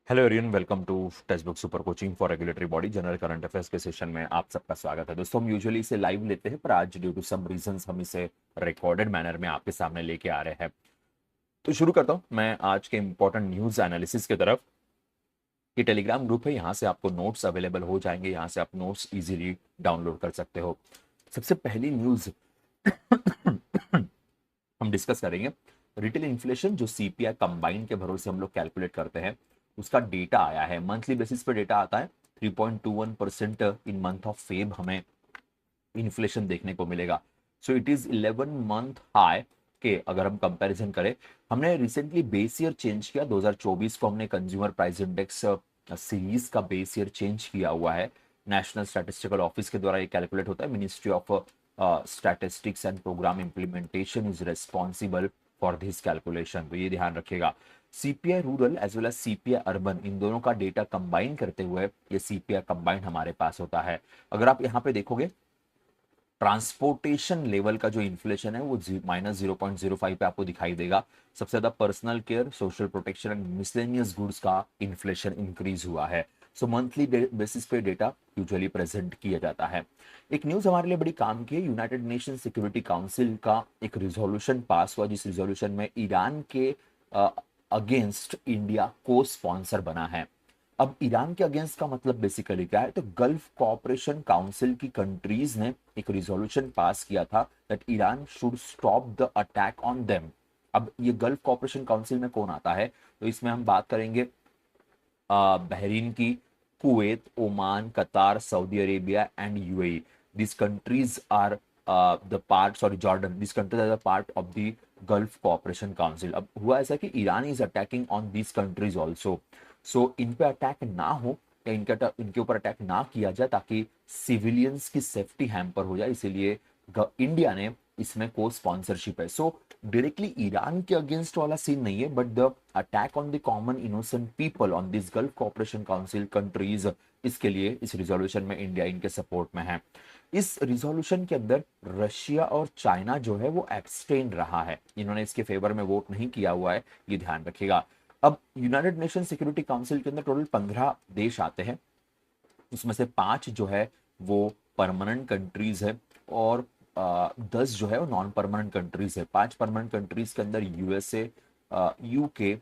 Hello everyone, welcome to textbook super coaching for regulatory body general current affairs के session में आप सबका स्वागत है। दोस्तों, हम यूजुअली इसे लाइव लेते हैं, पर आज ड्यू टू सम रीजंस हम इसे रिकॉर्डेड मैनर में आपके सामने लेके आ रहे हैं। तो शुरू करता हूं मैं आज के इंपॉर्टेंट न्यूज एनालिसिस की तरफ। ये टेलीग्राम ग्रुप है, यहाँ से आपको नोट्स अवेलेबल हो जाएंगे, यहाँ से आप नोट्स इजीली डाउनलोड कर सकते हो। सबसे पहली न्यूज हम डिस्कस करेंगे। रिटेल इन्फ्लेशन जो सीपीआई कंबाइन के भरोसे हम लोग कैलकुलेट करते हैं, उसका डेटा आया है। मंथली बेसिस पे डेटा आता है 3.21% इन मंथ ऑफ फेब हमें इन्फ्लेशन देखने को मिलेगा। So it is 11 month high के अगर हम कंपैरिजन करें। हमने रिसेंटली बेस ईयर चेंज किया, 2024 को हमने कंज्यूमर प्राइस इंडेक्स सीरीज का बेस ईयर चेंज किया हुआ है। नेशनल स्टैटिस्टिकल ऑफिस के द्वारा ये कैलकुलेट होता है। Ministry of statistics and programme implementation is responsible for this calculation, तो ये ध्यान रखिएगा। CPI rural as well as CPI urban, इन दोनों का डेटा कंबाइन करते हुए ये सीपीआई कंबाइन हमारे पास होता है। अगर आप यहाँ पे देखोगे, ट्रांसपोर्टेशन लेवल का जो इन्फ्लेशन है वो -0.05 पे आपको दिखाई देगा। सबसे ज्यादा personal care, social protection and miscellaneous goods का इन्फ्लेशन इंक्रीज हुआ है। सो मंथली बेसिस पे डेटा यूजुअली प्रेजेंट किया जाता है। एक न्यूज हमारे लिए बड़ी काम की है। यूनाइटेड नेशन सिक्योरिटी काउंसिल का एक रिजोल्यूशन पास हुआ, जिस रिजोल्यूशन में ईरान के अगेंस्ट इंडिया को स्पॉन्सर बना है। अब ईरान के अगेंस्ट का मतलब बेसिकली क्या है, तो गल्फ कोऑपरेशन काउंसिल की कंट्रीज ने एक रिजोल्यूशन पास किया था that Iran should stop the attack on them. अब ये गल्फ कोऑपरेशन काउंसिल में कौन आता है, तो इसमें हम बात करेंगे बहरीन की, Kuwait, Oman, Qatar, Saudi Arabia and UAE. This countries are the part, sorry Jordan, this countries are the part of the gulf cooperation council. अब हुआ ऐसा कि Iran is attacking on this countries also. So इन पे attack ना हो या इनके ऊपर अटैक ना किया जाए ताकि सिविलियंस की सेफ्टी हैम्पर हो जाए, इसीलिए इंडिया ने इसमें को स्पॉन्सरशिप है। सो डायरेक्टली ईरान के अगेंस्ट वाला सीन नहीं है, but the attack on the common innocent people on this gulf cooperation council countries, इसके लिए इस रिजोल्यूशन में इंडिया इनके सपोर्ट में है। इस रिजोल्यूशन के अंदर रशिया और चाइना जो है वो एब्सटेन रहा है, इन्होंने इसके फेवर में वोट नहीं किया हुआ है, ये ध्यान रखिएगा। अब यूनाइटेड नेशन सिक्योरिटी काउंसिल के अंदर टोटल 15 देश आते हैं, उसमें से 5 जो है वो परमानेंट कंट्रीज है और 10 जो है वो नॉन परमानेंट कंट्रीज है। 5 परमानेंट कंट्रीज के अंदर यूएसए, यूके,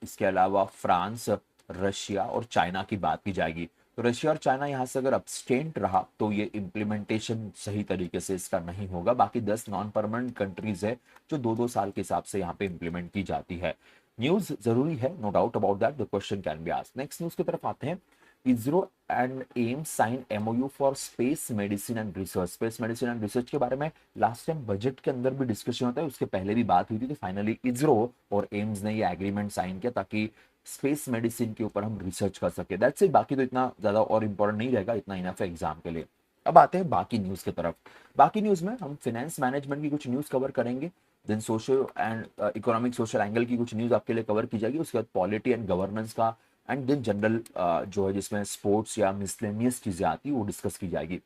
इसके अलावा फ्रांस, रशिया और चाइना की बात की जाएगी। तो रशिया और चाइना यहाँ से अगर अब्सटेंट रहा तो ये इम्प्लीमेंटेशन सही तरीके से इसका नहीं होगा। बाकी 10 नॉन परमानेंट कंट्रीज है जो 2-2 साल के हिसाब से यहाँ पे इम्प्लीमेंट की जाती है। न्यूज जरूरी है, no doubt about that, the question can be asked. Next news की तरफ आते हैं। ISRO and AIIMS sign MOU for space medicine and research. Space medicine and research के बारे में लास्ट टाइम बजट के अंदर भी डिस्कशन होता है, उसके पहले भी बात हुई थी। तो फाइनली इसरो और एम्स ने ये एग्रीमेंट साइन किया ताकि स्पेस मेडिसिन के ऊपर हम रिसर्च कर सके। दैट्स इट, बाकी तो इतना ज्यादा और इंपॉर्टेंट नहीं रहेगा, इतना इनफ है एग्जाम के लिए। अब आते हैं बाकी न्यूज की तरफ। बाकी न्यूज में हम फाइनेंस मैनेजमेंट की कुछ न्यूज कवर करेंगे, then social and economic social angle की कुछ न्यूज आपके लिए कवर की जाएगी, उसके बाद पॉलिटी एंड गवर्नेंस का एंड देन जनरल जो है जिसमें स्पोर्ट्स या मिसलेनियस चीजें आती है वो डिस्कस की जाएगी।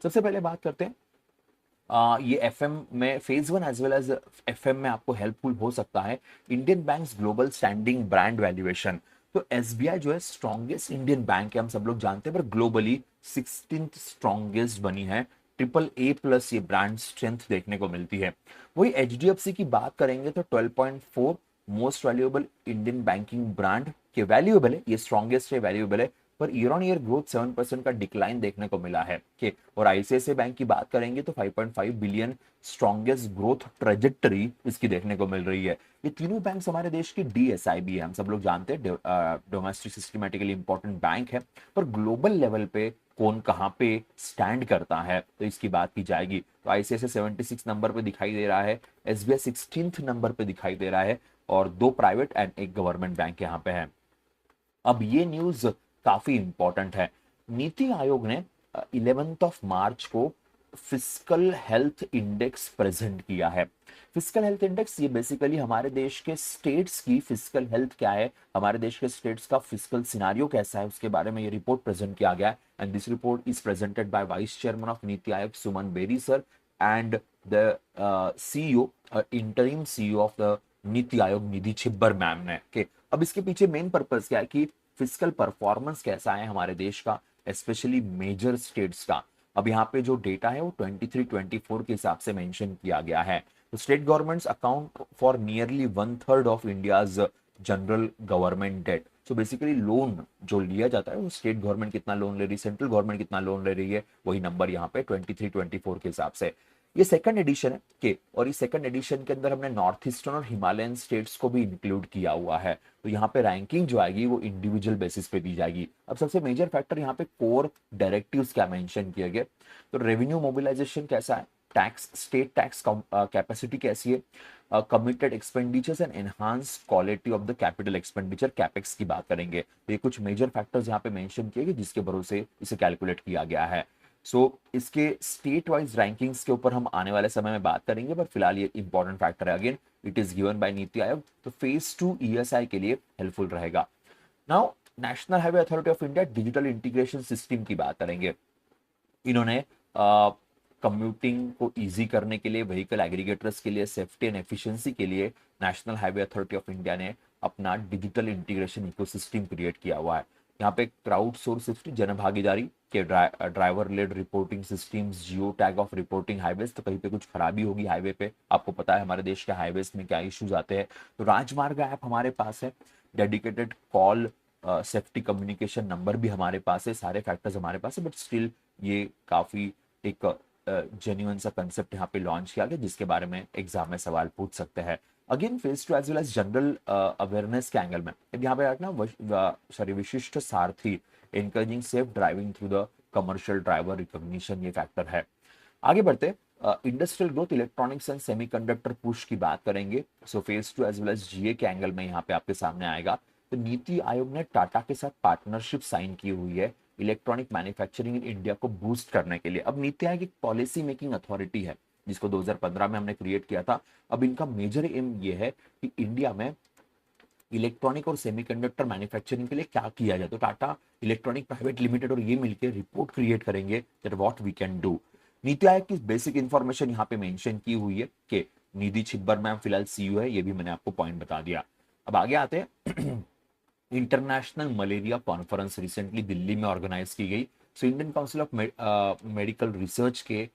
सबसे पहले बात करते हैं, ये एफएम में phase 1 as well as FM में आपको हेल्पफुल हो सकता है Indian banks global standing brand valuation. तो एसबीआई जो है स्ट्रॉन्गेस्ट इंडियन बैंक है, हम सब लोग जानते हैं, पर ग्लोबली 16th स्ट्रॉन्गेस्ट बनी है। AAA+ ये ब्रांड स्ट्रेंथ देखने को मिलती है। वही एचडीएफसी की बात करेंगे तो 12.4 most valuable Indian banking brand के वैल्यूएबल है, ये स्ट्रॉन्गेस्ट है, वैल्यूएबल है, per year on year growth 7% का डिक्लाइन देखने को मिला है कि। और आईसीआईसीआई बैंक की बात करेंगे तो 5.5 बिलियन स्ट्रॉन्गेस्ट ग्रोथ ट्रेजेक्टरी इसकी देखने को मिल रही है। ये तीनों बैंक हमारे देश की डीएसआईबी है, हम सब लोग जानते हैं, डोमेस्टिक सिस्टमेटिकली इंपॉर्टेंट बैंक है, पर ग्लोबल लेवल पे कौन कहां पे स्टैंड करता है तो इसकी बात की जाएगी। तो आईसीआईसीआई 76 नंबर पे दिखाई दे रहा है, एसबीआई 16th नंबर पे दिखाई दे रहा है, और 2 प्राइवेट एंड एक गवर्नमेंट बैंक यहाँ पे है। अब ये न्यूज काफी इंपॉर्टेंट है। नीति आयोग ने 11th ऑफ मार्च को फिस्कल हेल्थ इंडेक्स प्रेजेंट किया है। फिस्कल हेल्थ इंडेक्स ये बेसिकली हमारे देश के स्टेट्स की फिस्कल हेल्थ क्या है, हमारे देश के स्टेट्स का फिस्कल सिनारियो कैसा है, उसके बारे में ये रिपोर्ट प्रेजेंट किया गया है। And this report is presented by vice chairman of NITI Aayog Suman Bery sir and the CEO, interim CEO of the NITI Aayog Nidhi Chhibber ma'am ने के। अब इसके पीछे मेन पर्पस क्या है कि फिजिकल परफॉर्मेंस कैसा है हमारे देश का, स्पेशली मेजर स्टेट्स का। अब यहाँ पे जो डेटा है वो 23-24 के हिसाब से मेंशन किया गया है। तो state governments account for nearly 1/3 of India's general government debt. So basically loan जो लिया जाता है वो स्टेट गवर्नमेंट कितना लोन ले रही है, सेंट्रल गवर्नमेंट कितना लोन ले रही है, वही नंबर यहाँ पे 23-24 के हिसाब से। ये सेकंड एडिशन है के, और इस सेकंड एडिशन के अंदर हमने नॉर्थ ईस्टर्न और हिमालयन स्टेट्स को भी इंक्लूड किया हुआ है। तो यहाँ पे रैंकिंग जो आएगी वो इंडिविजुअल बेसिस पे दी जाएगी। अब सबसे मेजर फैक्टर यहाँ पे कोर डायरेक्टिव्स क्या मेंशन किए गए, तो रेवेन्यू मोबिलाइजेशन कैसा है, टैक्स स्टेट टैक्स कैपेसिटी कैसी है, committed expenditures and enhance quality of the capital expenditure capex की बात करेंगे। तो ये कुछ मेजर फैक्टर्स यहाँ पे मेंशन किए गए जिसके भरोसे इसे कैलकुलेट किया गया है। इसके स्टेट वाइज रैंकिंग्स के ऊपर हम आने वाले समय में बात करेंगे, पर फिलहाल ये इंपॉर्टेंट फैक्टर है, again it is given by NITI Aayog, तो फेज 2 ईएसआई के लिए हेल्पफुल रहेगा। Now national highway authority of India digital integration system की बात करेंगे। इन्होंने कम्यूटिंग को इजी करने के लिए, व्हीकल एग्रीगेटर्स के लिए, सेफ्टी एंड एफिशिएंसी के लिए national highway authority of India ने अपना डिजिटल इंटीग्रेशन इकोसिस्टम क्रिएट किया हुआ है। यहाँ पे क्राउड सोर्स सिस्टम, जन भागीदारी के driver led reporting systems, geo tag of reporting highways, तो कहीं पे कुछ खराबी होगी हाईवे पे, आपको पता है हमारे देश के हाईवेज में क्या इश्यूज आते हैं, तो राजमार्ग ऐप हमारे पास है, dedicated call safety communication number भी हमारे पास है, सारे फैक्टर्स हमारे पास है, बट स्टिल ये काफी एक जेन्युइन सा कंसेप्ट यहाँ पे लॉन्च किया गया जिसके बारे में एग्जाम में सवाल पूछ सकते हैं। Again phase 2 as well as general awareness के एंगल में अब यहाँ पे रखना sorry Vishisht Sarathi, encouraging safe driving through the commercial driver recognition, ये फैक्टर है। आगे बढ़ते industrial growth, electronics and semiconductor push की बात करेंगे। So phase 2 as well as GA के एंगल में यहाँ पे आपके सामने आएगा। तो नीति आयोग ने टाटा के साथ पार्टनरशिप साइन की हुई है इलेक्ट्रॉनिक मैन्युफैक्चरिंग इन इंडिया को बूस्ट करने के लिए। अब नीति आयोग एक पॉलिसी मेकिंग अथॉरिटी है जिसको 2015 में हमने क्रिएट किया था। अब इनका मेजर एम ये है कि इंडिया में इलेक्ट्रॉनिक और सेमीकंडक्टर मैन्युफैक्चरिंग के लिए क्या किया जाए। तो टाटा इलेक्ट्रॉनिक प्राइवेट लिमिटेड और ये मिलकर रिपोर्ट क्रिएट करेंगे that what we can do. NITI Aayog की बेसिक इंफॉर्मेशन यहाँ पे मेंशन की हुई है कि निधि छिब्बर मैम फिलहाल सीईओ है, ये भी मैंने आपको पॉइंट बता दिया। अब आगे आते हैं international malaria conference recently Delhi में ऑर्गेनाइज की गई। So Indian Council of Medical Research के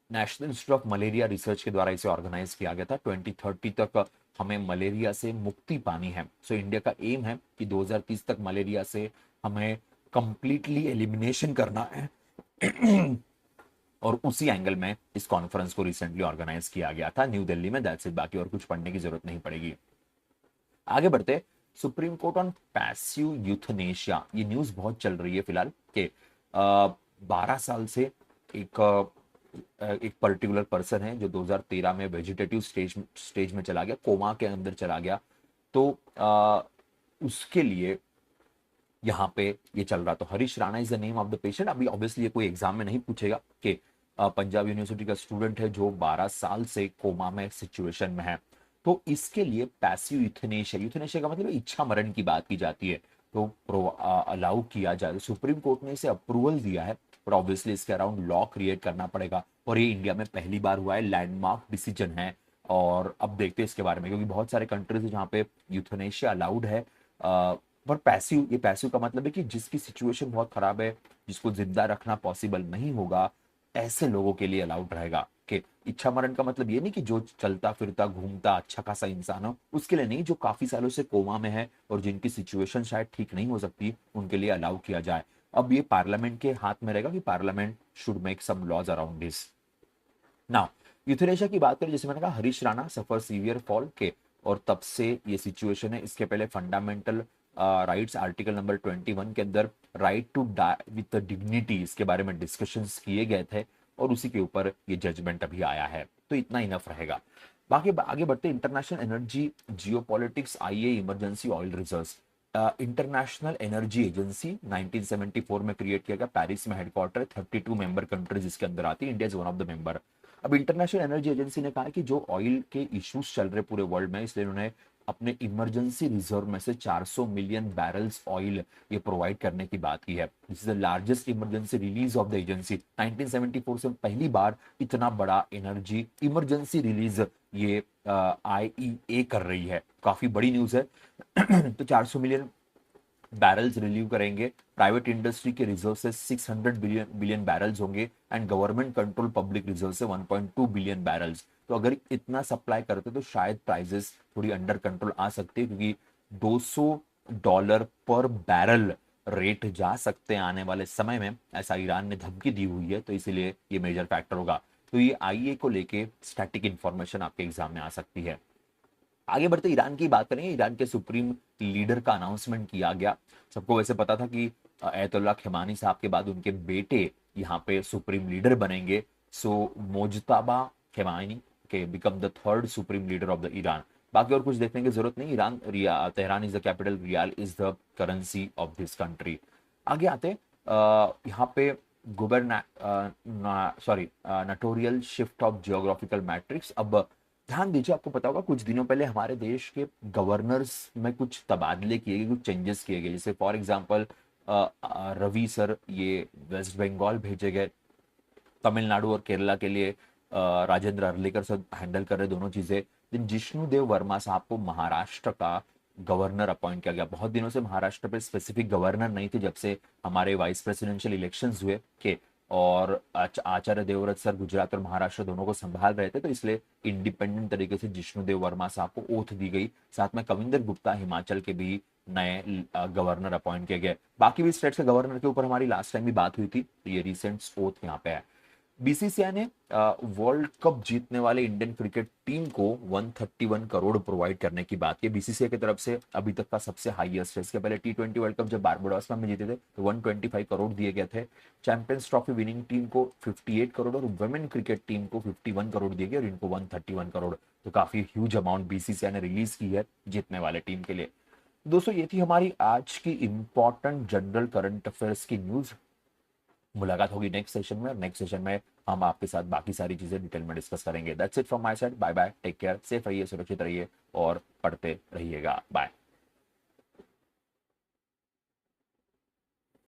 National Institute of Malaria Research के द्वारा इसे ऑर्गेनाइज किया गया था। 2030 तक हमें मलेरिया से मुक्ति पानी है। सो इंडिया का एम है कि 2030 तक मलेरिया से हमें कंप्लीटली एलिमिनेशन करना है और उसी एंगल में इस कॉन्फ्रेंस को रिसेंटली ऑर्गेनाइज किया गया था न्यू दिल्ली में। दैट्स इट, बाकी और कुछ पढ़ने की जरूरत नहीं पड़ेगी। आगे बढ़ते, supreme court on passive euthanasia, ये न्यूज बहुत चल रही है फिलहाल कि 12 साल से एक पर्टिकुलर पर्सन है जो 2013 में वेजिटेटिव स्टेज में चला गया, कोमा के अंदर चला गया। तो उसके लिए यहाँ पे ये चल रहा। तो Harish Rana is the name of the patient. अभी ऑब्वियसली ये कोई एग्जाम में नहीं पूछेगा कि पंजाब यूनिवर्सिटी का स्टूडेंट है जो 12 साल से कोमा में सिचुएशन में है। तो इसके लिए पैसिव यूथनेशिया, यूथनेशिया का मतलब इच्छा मरण की बात की जाती है, तो अलाउ किया जाए। सुप्रीम कोर्ट ने इसे अप्रूवल दिया है, पर ऑब्वियसली इसके अराउंड लॉ क्रिएट करना पड़ेगा, और ये इंडिया में पहली बार हुआ है, लैंडमार्क डिसीजन है। और अब देखते हैं इसके बारे में, क्योंकि बहुत सारे कंट्रीज है जहाँ पे यूथनेशिया अलाउड है, पर पैसिव, ये पैसिव का मतलब है कि जिसकी सिचुएशन बहुत खराब है, जिसको जिंदा रखना पॉसिबल नहीं होगा, ऐसे लोगों के लिए अलाउड रहेगा। कि इच्छा मरण का मतलब ये नहीं कि जो चलता फिरता घूमता अच्छा खासा इंसान हो, उसके लिए नहीं, जो काफी सालों से कोमा में है और जिनकी सिचुएशन शायद ठीक नहीं हो सकती, उनके लिए अलाउ किया जाए। अब ये पार्लियामेंट के हाथ में रहेगा कि parliament should make some laws around this. Now euthanasia की बात करें, जैसे मैंने कहा Harish Rana suffer severe fall के, और तब से ये सिचुएशन है। इसके पहले फंडामेंटल राइट्स आर्टिकल नंबर 21 के अंदर right to die with dignity, इसके बारे में डिस्कशंस किए गए थे, और उसी के ऊपर ये जजमेंट अभी आया है। तो इतना इनफ रहेगा। बाकी आगे बढ़ते, इंटरनेशनल एनर्जी जियोपॉलिटिक्स आईए emergency oil reserves. International energy agency 1974 में क्रिएट किया गया, पेरिस में हेडक्वार्टर, 32 मेंबर कंट्रीज इसके अंदर आती है, India is one of the member. अब इंटरनेशनल एनर्जी एजेंसी ने कहा है कि जो ऑयल के इश्यूज चल रहे पूरे वर्ल्ड में, इसलिए उन्होंने अपने इमरजेंसी रिजर्व में से 400 मिलियन बैरल्स ऑयल ये प्रोवाइड करने की बात की है। This is the largest emergency release of the agency. 1974 से पहली बार इतना बड़ा एनर्जी इमरजेंसी रिलीज ये आईईए कर रही है, काफी बड़ी न्यूज है। तो 400 मिलियन बैरल्स रिलीव करेंगे। प्राइवेट इंडस्ट्री के रिजर्व से 600 बिलियन बैरल्स होंगे and government control public reserve से 1.2 बिलियन बैरल्स। तो अगर इतना सप्लाई करते तो शायद प्राइसेस थोड़ी अंडर कंट्रोल आ सकती है, क्योंकि $200 पर बैरल रेट जा सकते हैं आने वाले समय में, ऐसा ईरान ने धमकी दी हुई है। तो इसीलिए ये मेजर फैक्टर होगा। तो ये आईए को लेके स्टैटिक इंफॉर्मेशन आपके एग्जाम में आ सकती है। आगे बढ़ते ईरान की बात करेंगे। ईरान के सुप्रीम लीडर का अनाउंसमेंट किया गया। सबको वैसे पता था कि अयतुल्ला खमेनी साहब के बाद उनके बेटे यहाँ पे सुप्रीम लीडर बनेंगे। सो मोजताबा खमेनी के become the third supreme leader of the Iran. बाकी और कुछ देखने की जरूरत नहीं। Iran Tehran is the capital, rial is the currency of this country. आगे आते यहाँ पे गुबरना सॉरी नटोरियल शिफ्ट ऑफ जियोग्राफिकल मैट्रिक्स। अब ध्यान दीजिए, आपको पता होगा कुछ दिनों पहले हमारे देश के गवर्नर्स में कुछ तबादले किए गए, कुछ चेंजेस किए गए। जैसे फॉर एग्जांपल रवि सर ये वेस्ट बंगाल भेजे गए, तमिलनाडु और केरला के लिए राजेंद्र अर्लेकर सर हैंडल कर रहे दोनों चीजें। दिन जिष्णुदेव वर्मा साहब को महाराष्ट्र का गवर्नर अपॉइंट किया गया। बहुत दिनों से महाराष्ट्र पे स्पेसिफिक गवर्नर नहीं थे, जब से हमारे वाइस प्रेसिडेंशियल इलेक्शंस हुए के, और आचार्य देवव्रत सर गुजरात और महाराष्ट्र दोनों को संभाल रहे थे। तो इसलिए इंडिपेंडेंट तरीके से जिष्णुदेव वर्मा साहब को ओथ दी गई। साथ में कविंदर गुप्ता हिमाचल के भी नए गवर्नर अपॉइंट किए गए। बाकी भी स्टेट्स के गवर्नर के ऊपर हमारी लास्ट टाइम भी बात हुई थी। तो ये रिसेंट ओथ यहाँ पे है। बीसीसीआई ने वर्ल्ड कप जीतने वाले इंडियन क्रिकेट टीम को 131 करोड़ प्रोवाइड करने की बात की। बीसीसीआई की तरफ से अभी तक का सबसे हाईएस्ट है। इसके पहले टी20 वर्ल्ड कप जब बारबाडोस में जीते थे तो 125 करोड़ दिए गए थे। चैंपियंस ट्रॉफी विनिंग टीम को 58 करोड़ और वुमेन क्रिकेट टीम को 51 करोड़ दिए गए और इनको 131 करोड़। तो काफी ह्यूज अमाउंट बीसीसीआई ने रिलीज की है जीतने वाले टीम के लिए। दोस्तों ये थी हमारी आज की इंपॉर्टेंट जनरल करंट अफेयर्स की न्यूज। मुलाकात होगी नेक्स्ट सेशन में, और नेक्स्ट सेशन में हम आपके साथ बाकी सारी चीजें डिटेल में डिस्कस करेंगे। That's it from my side. Bye bye, take care, safe रहिए, सुरक्षित रहिए और पढ़ते रहिएगा। बाय।